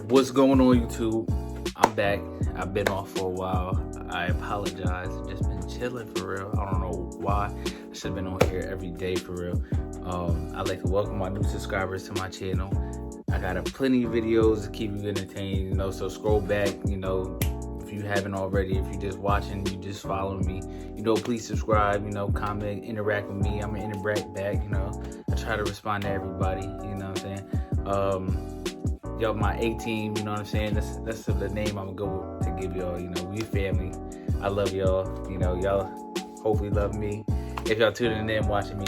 What's going on, YouTube? I'm back. I've been off for a while. I apologize. Just been chilling for real. I don't know why. I should have been on here every day for real. I'd like to welcome my new subscribers to my channel. I got plenty of videos to keep you entertained, so scroll back, if you haven't already. If you're just watching, you just following me, please subscribe, comment, interact with me. I'm gonna interact back, I try to respond to everybody, you know what I'm saying? Y'all my A-team, you know what I'm saying? That's the name I'm gonna go to give y'all, we family. I love y'all, y'all hopefully love me if y'all tuning in, watching me.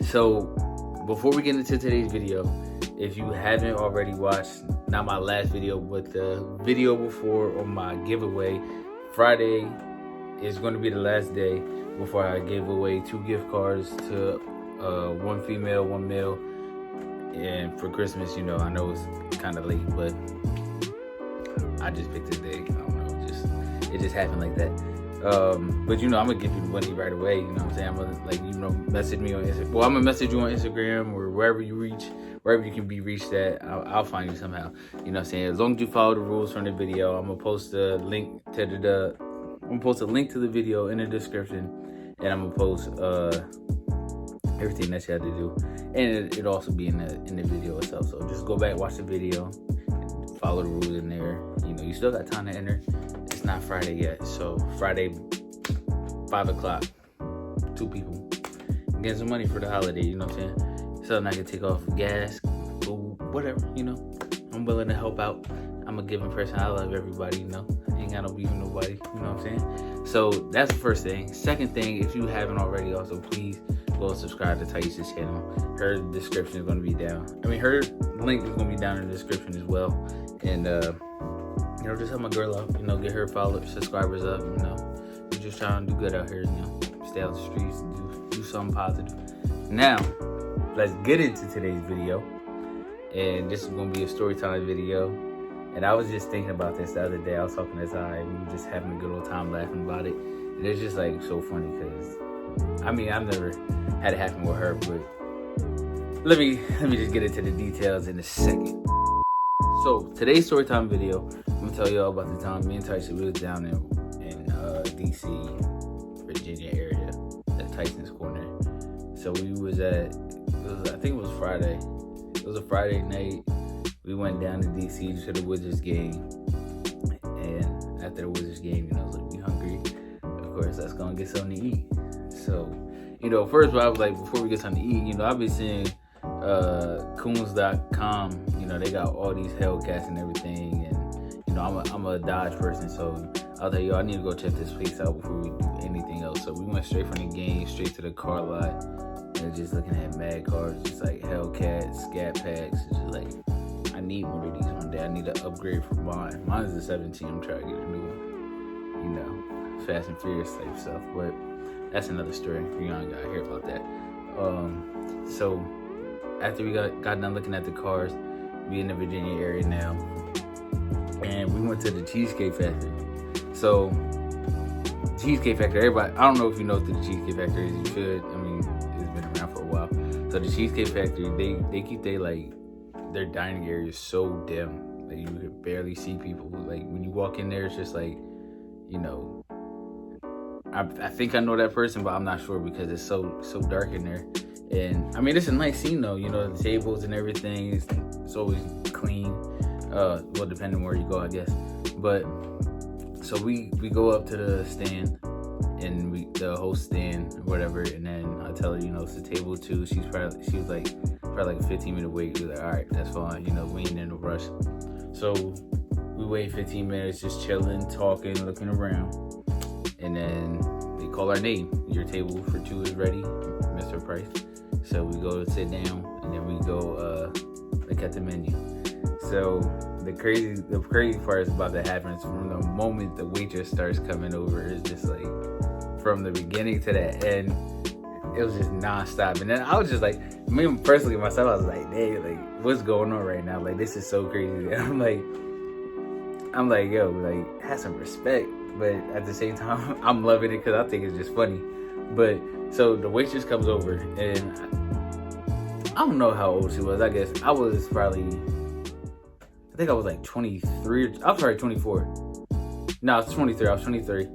So before we get into today's video, if you haven't already watched, not my last video, but the video before on my giveaway, Friday is going to be the last day before I give away 2 gift cards to 1 female, 1 male. And for Christmas, I know it's kind of late, but I just picked this day. I don't know, it just happened like that. But I'm gonna give you the money right away. You know what I'm saying? I'm gonna message me on Instagram. Well, I'm gonna message you on Instagram or wherever you can be reached at. I'll find you somehow. You know what I'm saying? As long as you follow the rules from the video, I'm gonna post a link to the video in the description, and I'm gonna post everything that you have to do, and it'll also be in the video itself. So just go back, watch the video, and follow the rules in there. You still got time to enter. It's not Friday yet, so Friday 5 o'clock, 2 people getting some money for the holiday. You know what I'm saying? Something I can take off gas, food, whatever. I'm willing to help out. I'm a giving person. I love everybody. I ain't got no beef with nobody. You know what I'm saying? So that's the first thing. Second thing, if you haven't already, also please go subscribe to Thais's channel. Her description is going to be down. Her link is going to be down in the description as well. And just help my girl out. Get her subscribers up. We're just trying to do good out here. Stay out the streets and do something positive. Now, let's get into today's video. And this is going to be a story time video. And I was just thinking about this the other day. I was talking to Ty, and we were just having a good old time laughing about it. And it's just so funny because I've never had it happen with her, but let me just get into the details in a second. So today's story time video, I'm gonna tell y'all about the time me and Tyson was down in DC, Virginia area at Tyson's Corner. So we was I think it was Friday. It was a Friday night. We went down to DC to the Wizards game, and after the Wizards game, I was like, we hungry. Of course, let's go and get something to eat. So, first of all, I was like, before we get something to eat, I've been seeing coons.com, they got all these Hellcats and everything, and, I'm a Dodge person, so I was like, I need to go check this place out before we do anything else. So we went straight from the game, straight to the car lot, and just looking at mad cars, just like Hellcats, Scat Packs, just like, I need one of these one day. I need to upgrade for mine. Mine is a 17, I'm trying to get a new one, Fast and Furious type stuff, but that's another story. You don't gotta hear about that. So after we got done looking at the cars, we in the Virginia area now, and we went to the Cheesecake Factory. So Cheesecake Factory, everybody, I don't know if you know what the Cheesecake Factory is. You should. It's been around for a while. So the Cheesecake Factory, they keep their dining area is so dim that you could barely see people. Like when you walk in there, it's just like, I think I know that person, but I'm not sure because it's so dark in there. And it's a nice scene though, the tables and everything, it's always clean. Well, depending where you go, I guess. But so we go up to the stand, and the host stand or whatever, and then I tell her, it's the table 2. She was like a 15-minute wait. We were like, all right, that's fine. We ain't in a rush. So we wait 15 minutes, just chilling, talking, looking around. And then they call our name. Your table for 2 is ready, Mr. Price. So we go sit down, and then we go look at the menu. So the crazy part is about to happen is from the moment the waitress starts coming over. It's just like from the beginning to the end, it was just nonstop. And then I was just like, me personally myself, I was like, hey, like what's going on right now? Like this is so crazy. And I'm like, yo, like have some respect. But at the same time, I'm loving it because I think it's just funny. But so the waitress comes over, and I don't know how old she was. I guess I was probably I think I was like 23. I was probably 24. No, I was 23. I was 23.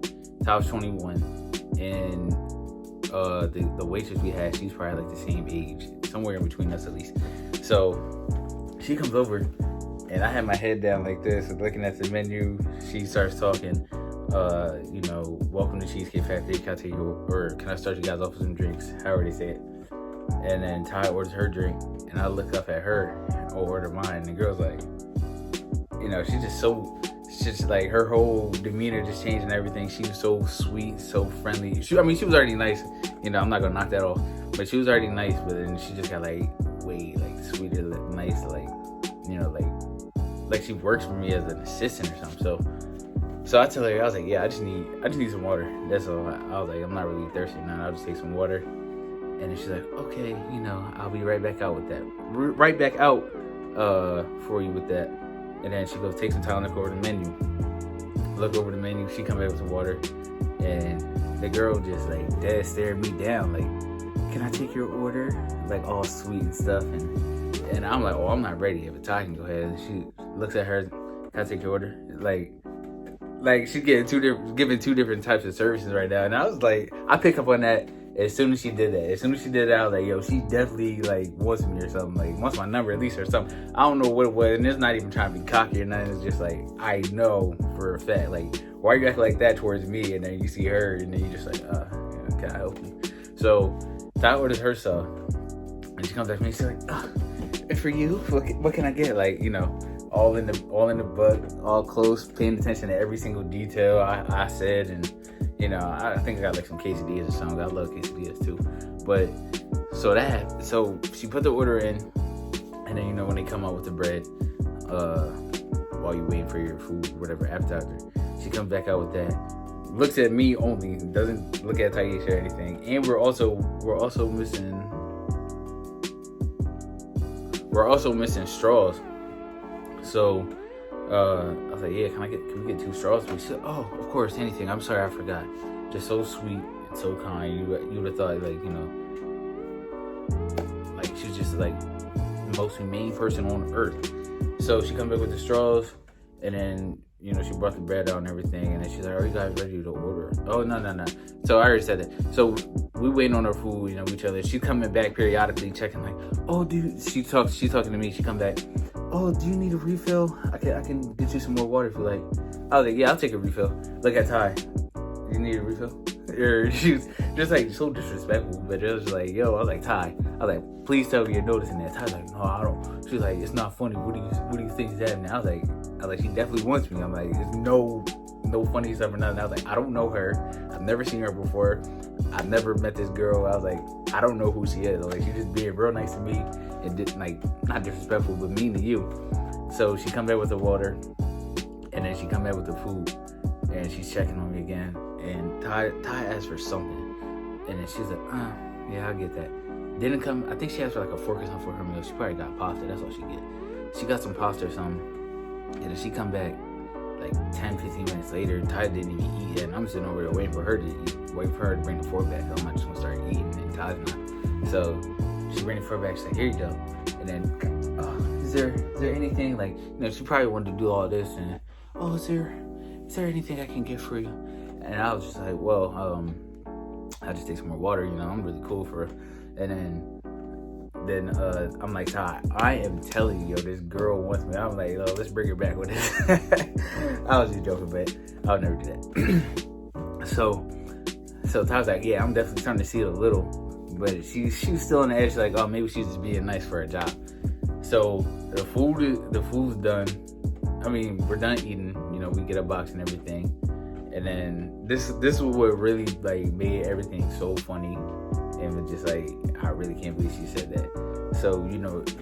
So I was 21. And the waitress we had, she's probably like the same age, somewhere in between us at least. So she comes over, and I had my head down like this, looking at the menu. She starts talking. Welcome to Cheesecake Factory. Can I take your, or can I start you guys off with some drinks? However they say it. And then Ty orders her drink, and I look up at her or order mine, and the girl's like, she's just like, her whole demeanor just changed and everything. She was so sweet, so friendly. She was already nice. I'm not gonna knock that off, but she was already nice. But then she just got like way like sweeter, like, nice, like she works for me as an assistant or something. So I tell her, I was like, yeah, I just need some water. That's all. I was like, I'm not really thirsty now. I'll just take some water. And then she's like, okay, I'll be right back out with that. Right back out for you with that. And then she goes, take some time, look over the menu. Look over the menu. She come back with some water. And the girl just like dead stared me down. Like, can I take your order? Like all sweet and stuff. And I'm like, oh, I'm not ready. If it's I can go ahead. And she looks at her, can I take your order? Like she's giving two different types of services right now. And I was like, I pick up on that as soon as she did that. I was like, yo, she definitely like wants me or something. Like wants my number at least or something. I don't know what it was. And it's not even trying to be cocky or nothing. It's just like, I know for a fact. Like, why you acting like that towards me? And then you see her and then you just like, can I help you? So Ty orders her stuff. And she comes back to me. She's like, and for you, what can I get? Like, all in the book, all close, paying attention to every single detail I said. And I think I got like some quesadillas or something. I love quesadillas too. But so she put the order in, and then when they come out with the bread, while you waiting for your food, whatever appetizer, she comes back out with that. Looks at me only, doesn't look at Taisha or anything. And we're also missing straws. So I was like, yeah, can we get 2 straws? She said, oh, of course, anything. I'm sorry, I forgot. Just so sweet and so kind. You would have thought like like she's just like the most humane person on earth. So she comes back with the straws, and then she brought the bread out and everything, and then she's like, are you guys ready to order? Oh, no. So I already said that. So we waiting on our food, with each other. She's coming back periodically, checking like, oh, dude, she's talking to me. She come back, oh, do you need a refill? I can get you some more water if you like. I was like, yeah, I'll take a refill. Look at Ty. You need a refill? Or she was just like so disrespectful, but it was like, yo, I was like, Ty. I was like, please tell me you're noticing that. Ty's like, no, I don't. She was like, it's not funny. What do you think is happening? I was like, she definitely wants me. I'm like, there's no funny stuff or nothing. I was like, I don't know her. I've never seen her before. I've never met this girl. I was like, I don't know who she is. Like, she's just being real nice to me and like not disrespectful, but mean to you. So she come back with the water, and then she come back with the food, and she's checking on me again. And Ty asked for something, and then she's like, yeah, I'll get that. Didn't come. I think she asked for like a fork or something for her meal. She probably got pasta. That's all she get. She got some pasta or something, and then she come back like 10-15 minutes later. Ty didn't even eat yet, and I'm sitting over there waiting for her to eat, waiting for her to bring the fork back. I'm not just gonna start eating, and Ty's not. So she bring the fork back. She's like, here you go. And then, is there anything like, she probably wanted to do all this, and is there anything I can get for you? And I was just like, well, I'll just take some more water. I'm really cool for her. And then I'm like, Ty, I am telling you, this girl wants me. I'm like, let's bring her back with this. I was just joking, but I would never do that. So Ty's like, yeah, I'm definitely starting to see it a little, but she's still on the edge, like, oh, maybe she's just being nice for her job. So the food's done. I mean, we're done eating. We get a box and everything. And then this is what really like made everything so funny, and it just like, I really can't believe she said that. So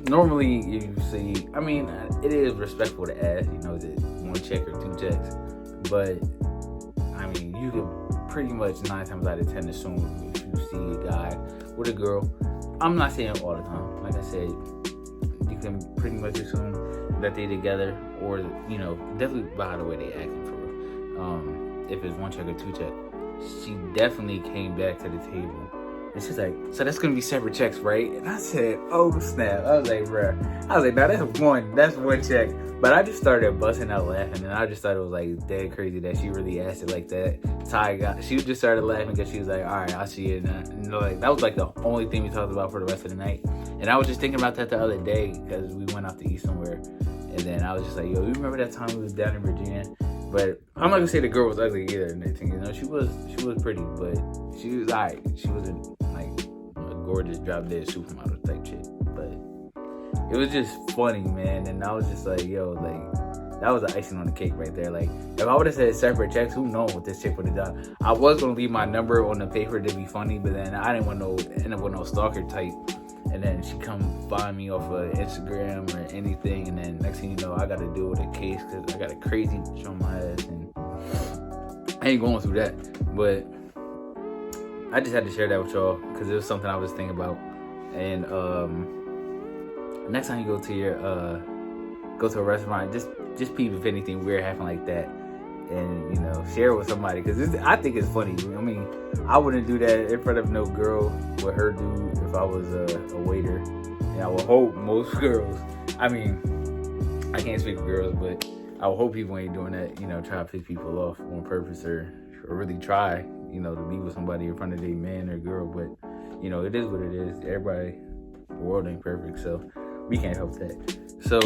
normally you see, I mean, it is respectful to ask, is it 1 check or 2 checks? But I mean, you could pretty much 9 times out of 10 assume if you see a guy with a girl. I'm not saying all the time. Like I said, you can pretty much assume that they together, or definitely by the way they acting for real. If it's 1 check or 2 check, she definitely came back to the table And she's like, so that's gonna be separate checks, right? And I said, oh snap. I was like, bruh. I was like, nah, that's one check. But I just started busting out laughing, and I just thought it was like dead crazy that she really asked it like that. She just started laughing because she was like, all right, I'll see you. And like, that was like the only thing we talked about for the rest of the night. And I was just thinking about that the other day because we went out to eat somewhere. And then I was just like, yo, you remember that time we was down in Virginia? But I'm not gonna say the girl was ugly either and everything, you know, she was pretty, but she was alright. She wasn't like a gorgeous drop dead supermodel type chick. But it was just funny, man. And I was just like, yo, like, that was the icing on the cake right there. Like, if I would have said separate checks, who knows what this chick would have done. I was gonna leave my number on the paper to be funny, but then I didn't want to end up with no stalker type. And then she come find me off of Instagram or anything, and then next thing you know, I got to deal with a case because I got a crazy bitch on my ass, and I ain't going through that. But I just had to share that with y'all because it was something I was thinking about. And next time you go to a restaurant, just peep if anything weird happen like that, and you know, share it with somebody because I think it's funny. I mean, I wouldn't do that in front of no girl with her dude if I was a waiter, and I would hope most girls, I mean, I can't speak for girls, but I would hope people ain't doing that, you know, try to piss people off on purpose or really try, you know, to be with somebody in front of their man or girl. But you know, it is what it is. Everybody, the world ain't perfect, so we can't help that. So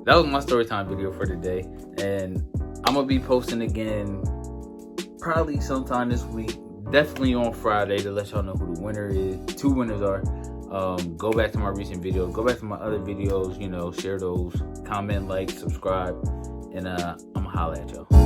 that was my story time video for today, and I'm gonna be posting again probably sometime this week, definitely on Friday, to let y'all know who the winner is. 2 winners are. Go back to my recent videos, go back to my other videos, you know, share those, comment, like, subscribe, and I'm gonna holla at y'all.